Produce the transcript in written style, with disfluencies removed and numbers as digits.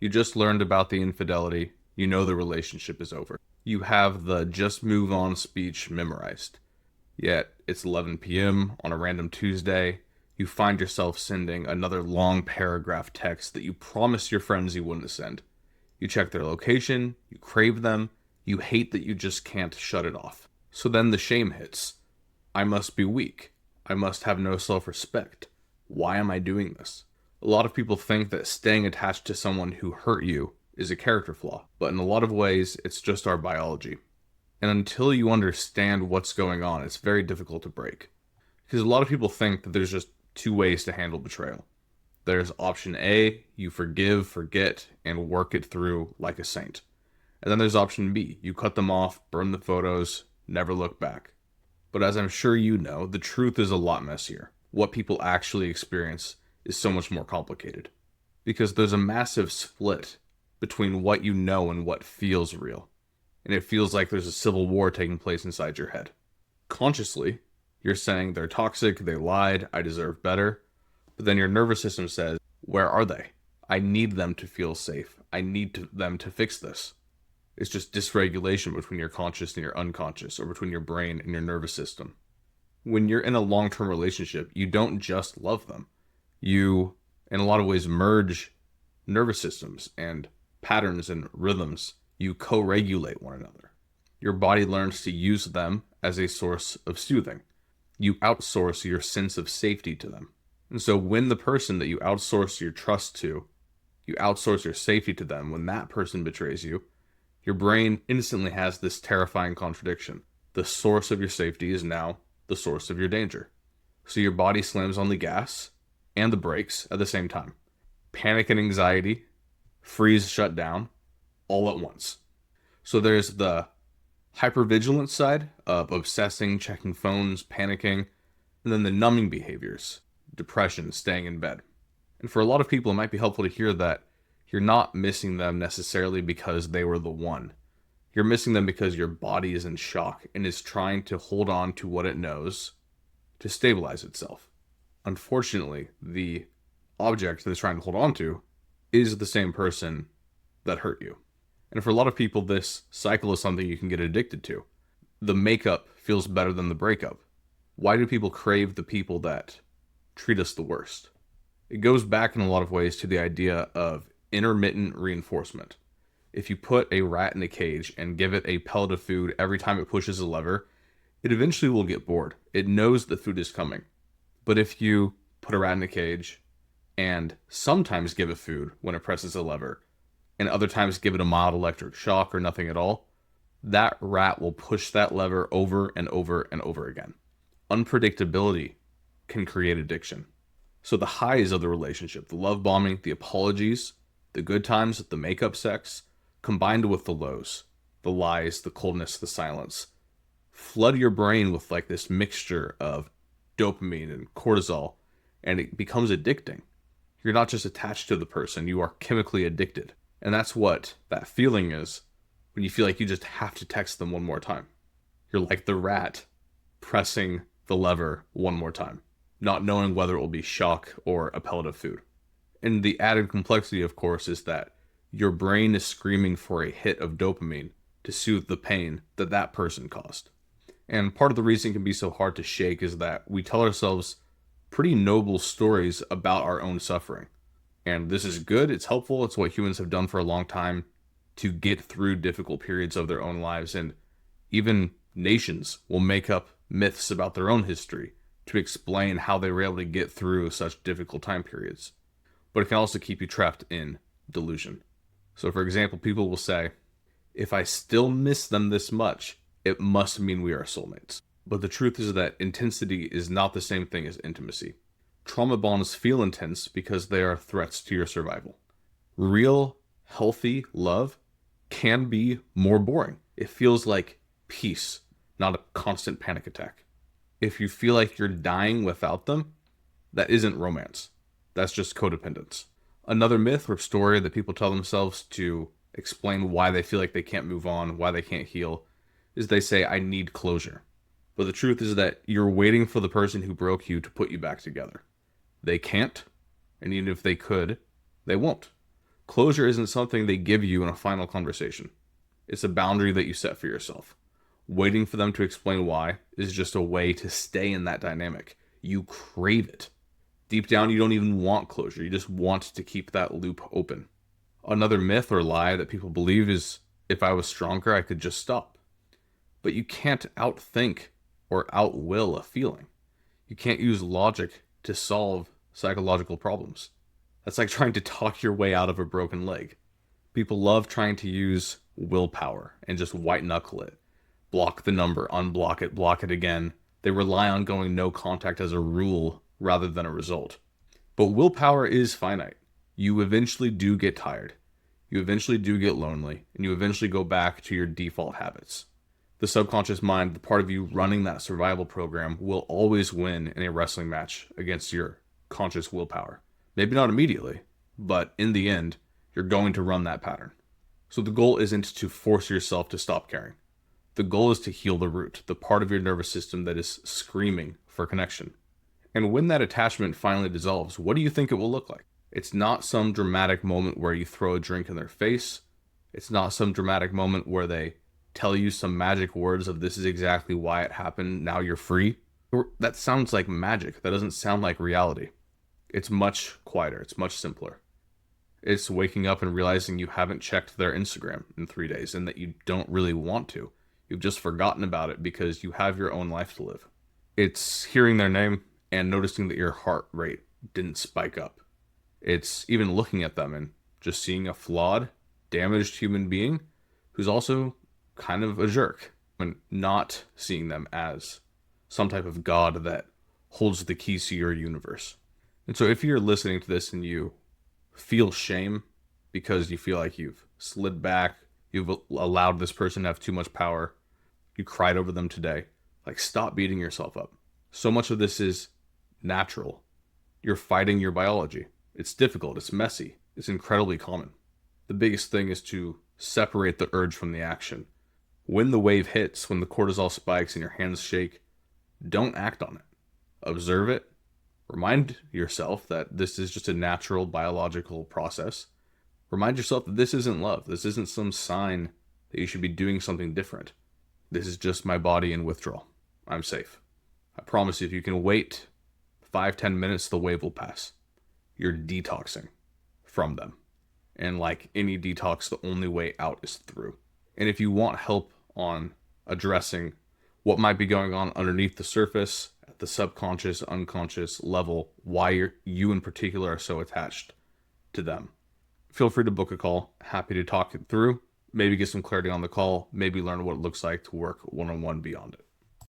You just learned about the infidelity. You know the relationship is over. You have the just move on speech memorized. Yet it's 11 p.m. on a random Tuesday. You find yourself sending another long paragraph text that you promised your friends you wouldn't send. You check their location, you crave them, you hate that you just can't shut it off. So then the shame hits. I must be weak. I must have no self-respect. Why am I doing this? A lot of people think that staying attached to someone who hurt you is a character flaw, but in a lot of ways, it's just our biology. And until you understand what's going on, it's very difficult to break. Because a lot of people think that there's just two ways to handle betrayal. There's option A, you forgive, forget, and work it through like a saint. And then there's option B, you cut them off, burn the photos, never look back. But as I'm sure you know, the truth is a lot messier. What people actually experience is so much more complicated. Because there's a massive split between what you know and what feels real. And it feels like there's a civil war taking place inside your head. Consciously, you're saying they're toxic, they lied, I deserve better. But then your nervous system says, where are they? I need them to feel safe. I need them to fix this. It's just dysregulation between your conscious and your unconscious, or between your brain and your nervous system. When you're in a long-term relationship, you don't just love them. You, in a lot of ways, merge nervous systems and patterns and rhythms. You co-regulate one another. Your body learns to use them as a source of soothing. You outsource your sense of safety to them. And so when the person that you outsource your trust to, you outsource your safety to them, when that person betrays you, your brain instantly has this terrifying contradiction. The source of your safety is now the source of your danger. So your body slams on the gas and the brakes at the same time. Panic and anxiety, freeze, shut down, all at once. So there's the hypervigilance side of obsessing, checking phones, panicking, and then the numbing behaviors, depression, staying in bed. And for a lot of people, it might be helpful to hear that you're not missing them necessarily because they were the one. You're missing them because your body is in shock and is trying to hold on to what it knows to stabilize itself. Unfortunately, the object that it's trying to hold on to is the same person that hurt you. And for a lot of people, this cycle is something you can get addicted to. The makeup feels better than the breakup. Why do people crave the people that treat us the worst? It goes back in a lot of ways to the idea of intermittent reinforcement. If you put a rat in a cage and give it a pellet of food every time it pushes a lever, it eventually will get bored. It knows the food is coming. But if you put a rat in a cage and sometimes give it food when it presses a lever, and other times give it a mild electric shock or nothing at all, that rat will push that lever over and over and over again. Unpredictability can create addiction. So the highs of the relationship, the love bombing, the apologies, the good times, the makeup sex, combined with the lows, the lies, the coldness, the silence, flood your brain with like this mixture of dopamine and cortisol, and it becomes addicting. You're not just attached to the person, you are chemically addicted. And that's what that feeling is when you feel like you just have to text them one more time. You're like the rat pressing the lever one more time, not knowing whether it will be shock or a pellet of food. And the added complexity, of course, is that your brain is screaming for a hit of dopamine to soothe the pain that that person caused. And part of the reason it can be so hard to shake is that we tell ourselves pretty noble stories about our own suffering. And this is good, it's helpful, it's what humans have done for a long time to get through difficult periods of their own lives. And even nations will make up myths about their own history to explain how they were able to get through such difficult time periods. But it can also keep you trapped in delusion. So for example, people will say, if I still miss them this much, it must mean we are soulmates. But the truth is that intensity is not the same thing as intimacy. Trauma bonds feel intense because they are threats to your survival. Real, healthy love can be more boring. It feels like peace, not a constant panic attack. If you feel like you're dying without them, that isn't romance. That's just codependence. Another myth or story that people tell themselves to explain why they feel like they can't move on, why they can't heal, is they say, I need closure. But the truth is that you're waiting for the person who broke you to put you back together. They can't, and even if they could, they won't. Closure isn't something they give you in a final conversation. It's a boundary that you set for yourself. Waiting for them to explain why is just a way to stay in that dynamic. You crave it. Deep down, you don't even want closure. You just want to keep that loop open. Another myth or lie that people believe is if I was stronger, I could just stop. But you can't outthink or outwill a feeling. You can't use logic to solve psychological problems. That's like trying to talk your way out of a broken leg. People love trying to use willpower and just white knuckle it. Block the number, unblock it, block it again. They rely on going no contact as a rule rather than a result. But willpower is finite. You eventually do get tired. You eventually do get lonely, and you eventually go back to your default habits. The subconscious mind, the part of you running that survival program, will always win in a wrestling match against your conscious willpower. Maybe not immediately, but in the end, you're going to run that pattern. So the goal isn't to force yourself to stop caring. The goal is to heal the root, the part of your nervous system that is screaming for connection. And when that attachment finally dissolves, what do you think it will look like? It's not some dramatic moment where you throw a drink in their face. It's not some dramatic moment where they tell you some magic words of this is exactly why it happened, now you're free. That sounds like magic. That doesn't sound like reality. It's much quieter. It's much simpler. It's waking up and realizing you haven't checked their Instagram in 3 days and that you don't really want to. You've just forgotten about it because you have your own life to live. It's hearing their name and noticing that your heart rate didn't spike up. It's even looking at them and just seeing a flawed, damaged human being who's also kind of a jerk, and not seeing them as some type of god that holds the keys to your universe. And so if you're listening to this and you feel shame because you feel like you've slid back, you've allowed this person to have too much power, you cried over them today, like, stop beating yourself up. So much of this is natural. You're fighting your biology. It's difficult. It's messy. It's incredibly common. The biggest thing is to separate the urge from the action. When the wave hits, when the cortisol spikes and your hands shake, don't act on it. Observe it. Remind yourself that this is just a natural biological process. Remind yourself that this isn't love. This isn't some sign that you should be doing something different. This is just my body in withdrawal. I'm safe. I promise you, if you can wait 5-10 minutes, the wave will pass. You're detoxing from them. And like any detox, the only way out is through. And if you want help on addressing what might be going on underneath the surface, at the subconscious, unconscious level, why you in particular are so attached to them, feel free to book a call. Happy to talk it through. Maybe get some clarity on the call. Maybe learn what it looks like to work one-on-one beyond it.